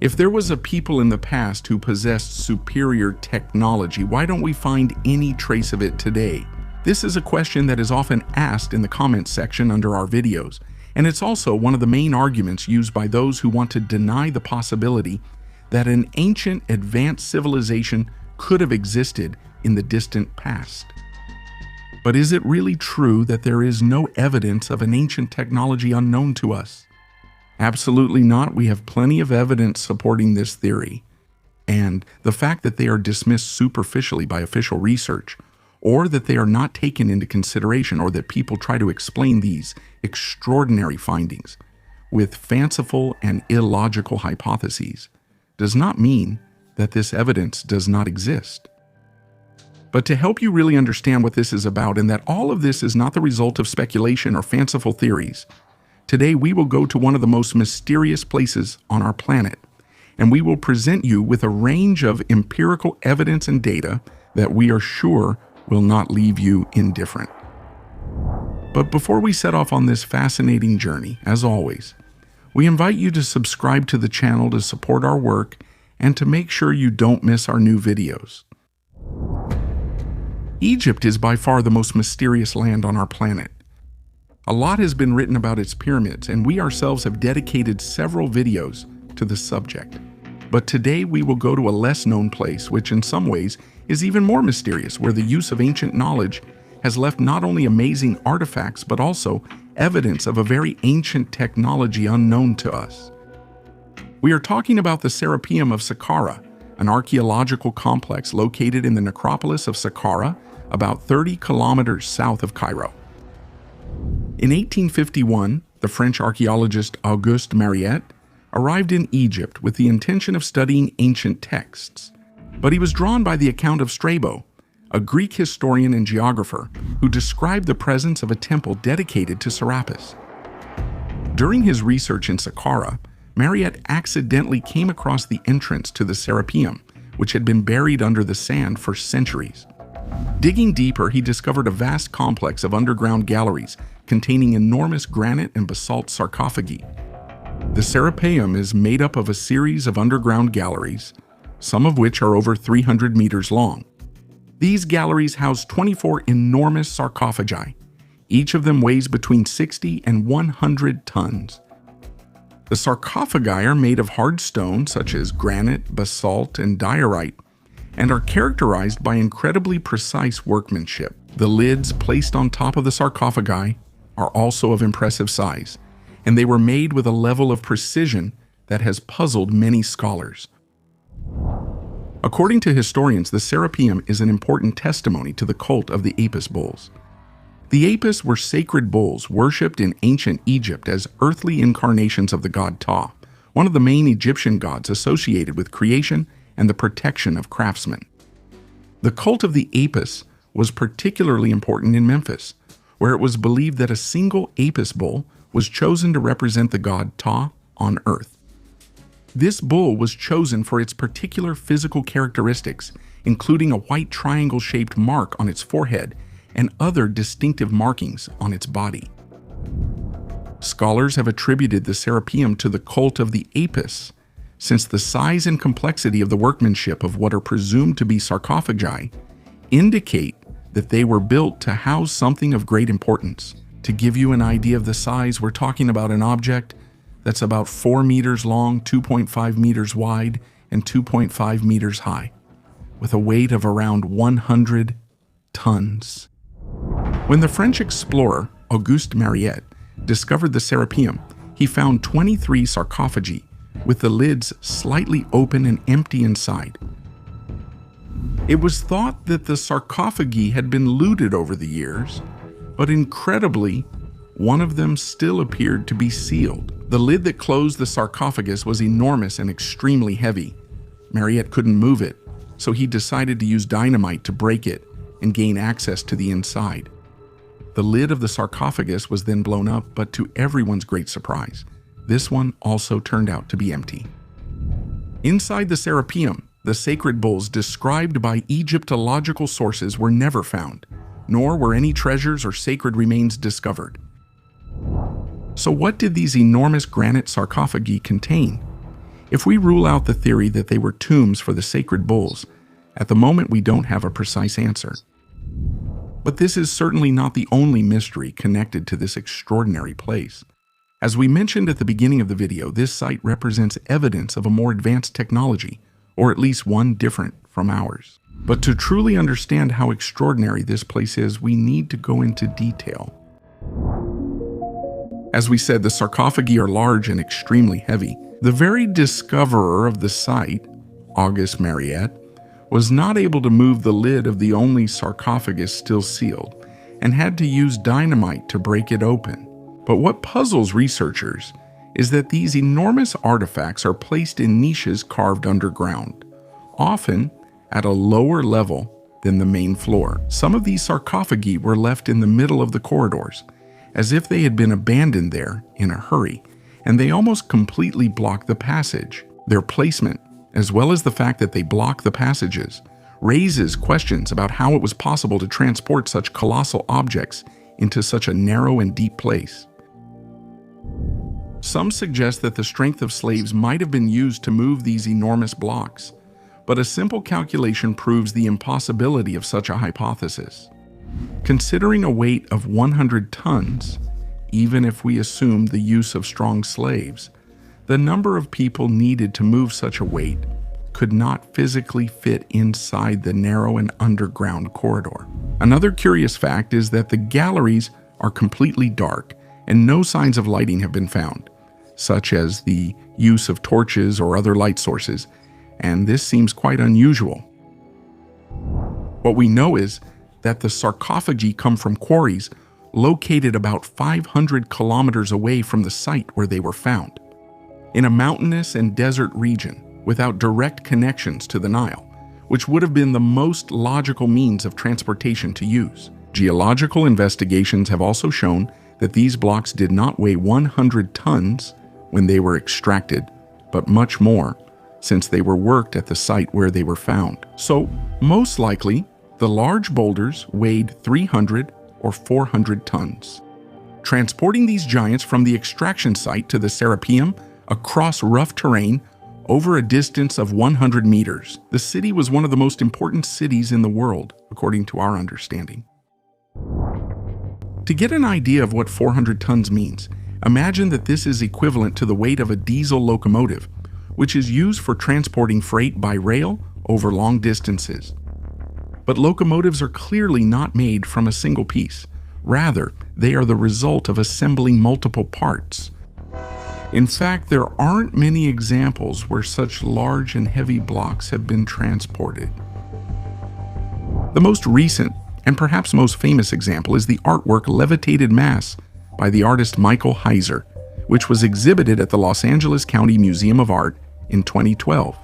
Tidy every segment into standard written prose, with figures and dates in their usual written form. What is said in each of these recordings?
If there was a people in the past who possessed superior technology, why don't we find any trace of it today? This is a question that is often asked in the comments section under our videos, and it's also one of the main arguments used by those who want to deny the possibility that an ancient advanced civilization could have existed in the distant past. But is it really true that there is no evidence of an ancient technology unknown to us? Absolutely not. We have plenty of evidence supporting this theory. And the fact that they are dismissed superficially by official research, or that they are not taken into consideration, or that people try to explain these extraordinary findings with fanciful and illogical hypotheses, does not mean that this evidence does not exist. But to help you really understand what this is about, and that all of this is not the result of speculation or fanciful theories, today we will go to one of the most mysterious places on our planet, and we will present you with a range of empirical evidence and data that we are sure will not leave you indifferent. But before we set off on this fascinating journey, as always, we invite you to subscribe to the channel to support our work and to make sure you don't miss our new videos. Egypt is by far the most mysterious land on our planet. A lot has been written about its pyramids, and we ourselves have dedicated several videos to the subject. But today we will go to a less known place, which in some ways is even more mysterious, where the use of ancient knowledge has left not only amazing artifacts, but also evidence of a very ancient technology unknown to us. We are talking about the Serapeum of Saqqara, an archaeological complex located in the necropolis of Saqqara, about 30 kilometers south of Cairo. In 1851, the French archaeologist Auguste Mariette arrived in Egypt with the intention of studying ancient texts, but he was drawn by the account of Strabo, a Greek historian and geographer who described the presence of a temple dedicated to Serapis. During his research in Saqqara, Mariette accidentally came across the entrance to the Serapeum, which had been buried under the sand for centuries. Digging deeper, he discovered a vast complex of underground galleries containing enormous granite and basalt sarcophagi. The Serapeum is made up of a series of underground galleries, some of which are over 300 meters long. These galleries house 24 enormous sarcophagi. Each of them weighs between 60 and 100 tons. The sarcophagi are made of hard stone such as granite, basalt, and diorite, and are characterized by incredibly precise workmanship. The lids placed on top of the sarcophagi are also of impressive size, and they were made with a level of precision that has puzzled many scholars. According to historians, the Serapeum is an important testimony to the cult of the Apis bulls. The Apis were sacred bulls worshipped in ancient Egypt as earthly incarnations of the god Ptah, one of the main Egyptian gods associated with creation and the protection of craftsmen. The cult of the Apis was particularly important in Memphis, where it was believed that a single Apis bull was chosen to represent the god Ptah on earth. This bull was chosen for its particular physical characteristics, including a white triangle-shaped mark on its forehead and other distinctive markings on its body. Scholars have attributed the Serapeum to the cult of the Apis, since the size and complexity of the workmanship of what are presumed to be sarcophagi indicate that they were built to house something of great importance. To give you an idea of the size, we're talking about an object that's about 4 meters long, 2.5 meters wide, and 2.5 meters high, with a weight of around 100 tons. When the French explorer Auguste Mariette discovered the Serapeum, he found 23 sarcophagi, with the lids slightly open and empty inside. It was thought that the sarcophagi had been looted over the years, but incredibly, one of them still appeared to be sealed. The lid that closed the sarcophagus was enormous and extremely heavy. Mariette couldn't move it, so he decided to use dynamite to break it and gain access to the inside. The lid of the sarcophagus was then blown up, but to everyone's great surprise, this one also turned out to be empty. Inside the Serapeum, the sacred bulls described by Egyptological sources were never found, nor were any treasures or sacred remains discovered. So what did these enormous granite sarcophagi contain? If we rule out the theory that they were tombs for the sacred bulls, at the moment we don't have a precise answer. But this is certainly not the only mystery connected to this extraordinary place. As we mentioned at the beginning of the video, this site represents evidence of a more advanced technology, or at least one different from ours. But to truly understand how extraordinary this place is, we need to go into detail. As we said, the sarcophagi are large and extremely heavy. The very discoverer of the site, Auguste Mariette, was not able to move the lid of the only sarcophagus still sealed, and had to use dynamite to break it open. But what puzzles researchers is that these enormous artifacts are placed in niches carved underground, often at a lower level than the main floor. Some of these sarcophagi were left in the middle of the corridors, as if they had been abandoned there in a hurry, and they almost completely block the passage. Their placement, as well as the fact that they block the passages, raises questions about how it was possible to transport such colossal objects into such a narrow and deep place. Some suggest that the strength of slaves might have been used to move these enormous blocks, but a simple calculation proves the impossibility of such a hypothesis. Considering a weight of 100 tons, even if we assume the use of strong slaves, the number of people needed to move such a weight could not physically fit inside the narrow and underground corridor. Another curious fact is that the galleries are completely dark and no signs of lighting have been found, such as the use of torches or other light sources, and this seems quite unusual. What we know is that the sarcophagi come from quarries located about 500 kilometers away from the site where they were found, in a mountainous and desert region without direct connections to the Nile, which would have been the most logical means of transportation to use. Geological investigations have also shown that these blocks did not weigh 100 tons when they were extracted, but much more, since they were worked at the site where they were found. So, most likely, the large boulders weighed 300 or 400 tons. Transporting these giants from the extraction site to the Serapeum across rough terrain over a distance of 100 meters. The city was one of the most important cities in the world, according to our understanding. To get an idea of what 400 tons means, imagine that this is equivalent to the weight of a diesel locomotive, which is used for transporting freight by rail over long distances. But locomotives are clearly not made from a single piece. Rather, they are the result of assembling multiple parts. In fact, there aren't many examples where such large and heavy blocks have been transported. The most recent and perhaps most famous example is the artwork Levitated Mass by the artist Michael Heiser, which was exhibited at the Los Angeles County Museum of Art in 2012.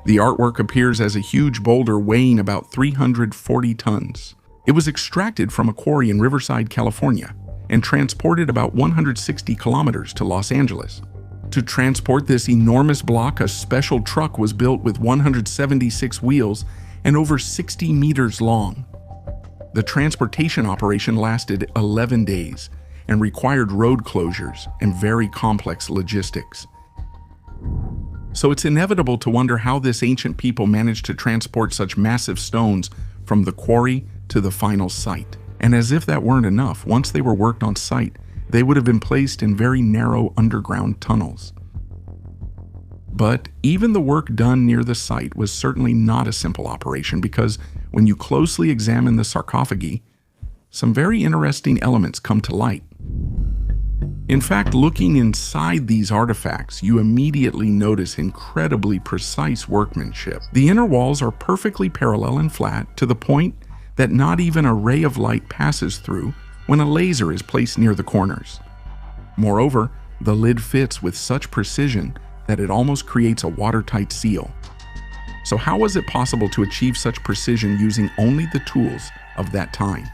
The artwork appears as a huge boulder weighing about 340 tons. It was extracted from a quarry in Riverside, California, and transported about 160 kilometers to Los Angeles. To transport this enormous block, a special truck was built with 176 wheels and over 60 meters long. The transportation operation lasted 11 days and required road closures and very complex logistics. So it's inevitable to wonder how this ancient people managed to transport such massive stones from the quarry to the final site. And as if that weren't enough, once they were worked on site, they would have been placed in very narrow underground tunnels. But even the work done near the site was certainly not a simple operation, because when you closely examine the sarcophagi, some very interesting elements come to light. In fact, looking inside these artifacts, you immediately notice incredibly precise workmanship. The inner walls are perfectly parallel and flat, to the point that not even a ray of light passes through when a laser is placed near the corners. Moreover, the lid fits with such precision that it almost creates a watertight seal. So how was it possible to achieve such precision using only the tools of that time?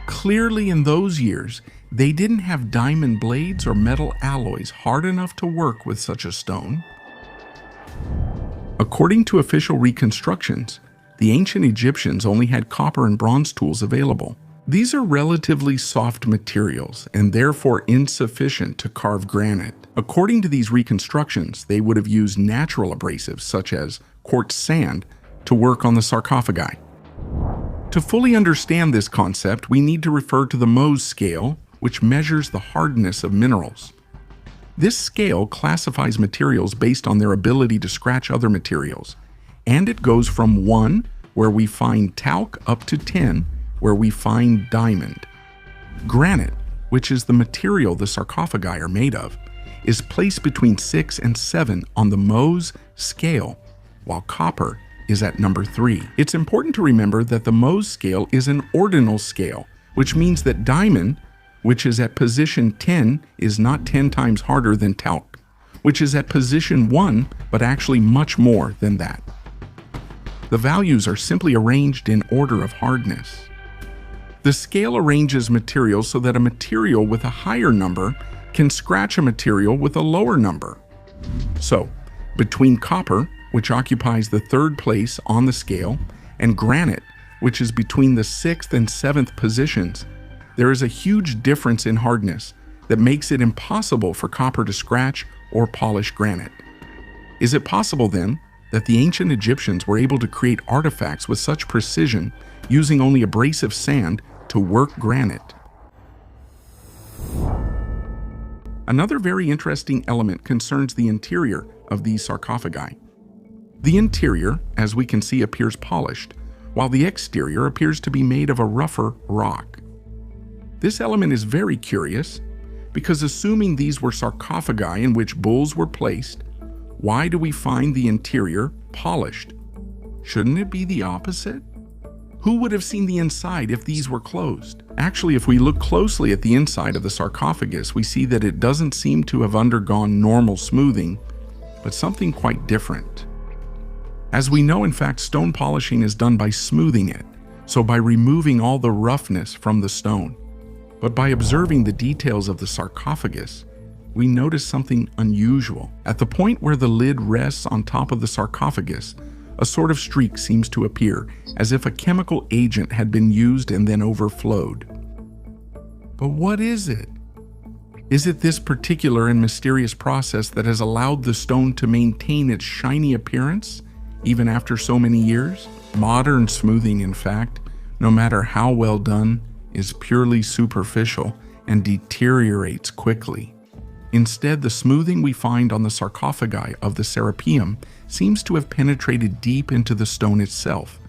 Clearly, in those years, they didn't have diamond blades or metal alloys hard enough to work with such a stone. According to official reconstructions, the ancient Egyptians only had copper and bronze tools available, These are relatively soft materials and therefore insufficient to carve granite. According to these reconstructions, they would have used natural abrasives such as quartz sand to work on the sarcophagi. To fully understand this concept, we need to refer to the Mohs scale, which measures the hardness of minerals. This scale classifies materials based on their ability to scratch other materials, and it goes from 1, where we find talc, up to 10, where we find diamond. Granite, which is the material the sarcophagi are made of, is placed between 6 and 7 on the Mohs scale, while copper is at number 3. It's important to remember that the Mohs scale is an ordinal scale, which means that diamond, which is at position 10, is not 10 times harder than talc, which is at position 1, but actually much more than that. The values are simply arranged in order of hardness. The scale arranges materials so that a material with a higher number can scratch a material with a lower number. So, between copper, which occupies the 3rd place on the scale, and granite, which is between the 6th and 7th positions, there is a huge difference in hardness that makes it impossible for copper to scratch or polish granite. Is it possible then that the ancient Egyptians were able to create artifacts with such precision using only abrasive sand to work granite? Another very interesting element concerns the interior of these sarcophagi. The interior, as we can see, appears polished, while the exterior appears to be made of a rougher rock. This element is very curious, because assuming these were sarcophagi in which bulls were placed, why do we find the interior polished? Shouldn't it be the opposite? Who would have seen the inside if these were closed? Actually, if we look closely at the inside of the sarcophagus, we see that it doesn't seem to have undergone normal smoothing, but something quite different. As we know, in fact, stone polishing is done by smoothing it, so by removing all the roughness from the stone. But by observing the details of the sarcophagus, we notice something unusual. At the point where the lid rests on top of the sarcophagus, a sort of streak seems to appear, as if a chemical agent had been used and then overflowed. But what is it? Is it this particular and mysterious process that has allowed the stone to maintain its shiny appearance, even after so many years? Modern smoothing, in fact, no matter how well done, is purely superficial and deteriorates quickly. Instead, the smoothing we find on the sarcophagi of the Serapeum seems to have penetrated deep into the stone itself,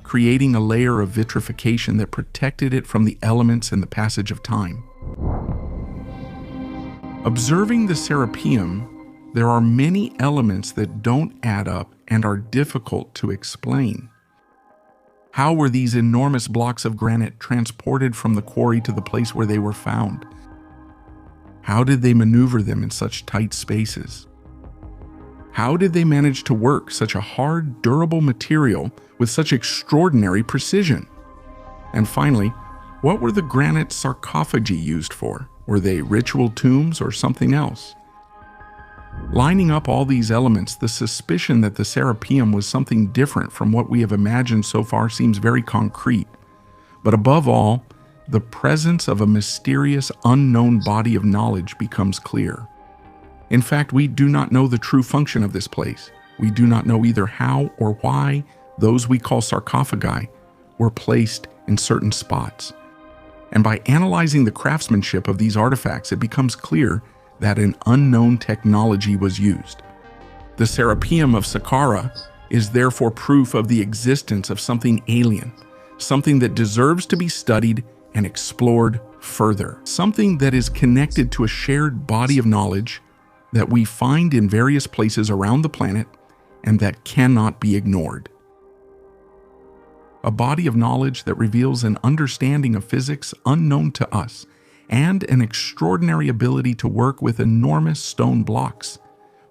creating a layer of vitrification that protected it from the elements and the passage of time. Observing the Serapeum, there are many elements that don't add up and are difficult to explain. How were these enormous blocks of granite transported from the quarry to the place where they were found? How did they maneuver them in such tight spaces? How did they manage to work such a hard, durable material with such extraordinary precision? And finally, what were the granite sarcophagi used for? Were they ritual tombs or something else? Lining up all these elements, the suspicion that the Serapeum was something different from what we have imagined so far seems very concrete. But above all, the presence of a mysterious, unknown body of knowledge becomes clear. In fact, we do not know the true function of this place. We do not know either how or why those we call sarcophagi were placed in certain spots. And by analyzing the craftsmanship of these artifacts, it becomes clear that an unknown technology was used. The Serapeum of Saqqara is therefore proof of the existence of something alien, something that deserves to be studied and explored further, something that is connected to a shared body of knowledge that we find in various places around the planet and that cannot be ignored. A body of knowledge that reveals an understanding of physics unknown to us and an extraordinary ability to work with enormous stone blocks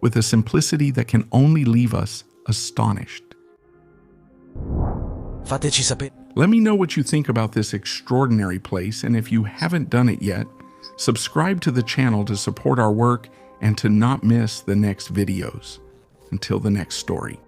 with a simplicity that can only leave us astonished. Fateci sapere. Let me know what you think about this extraordinary place, and if you haven't done it yet, subscribe to the channel to support our work and to not miss the next videos. Until the next story.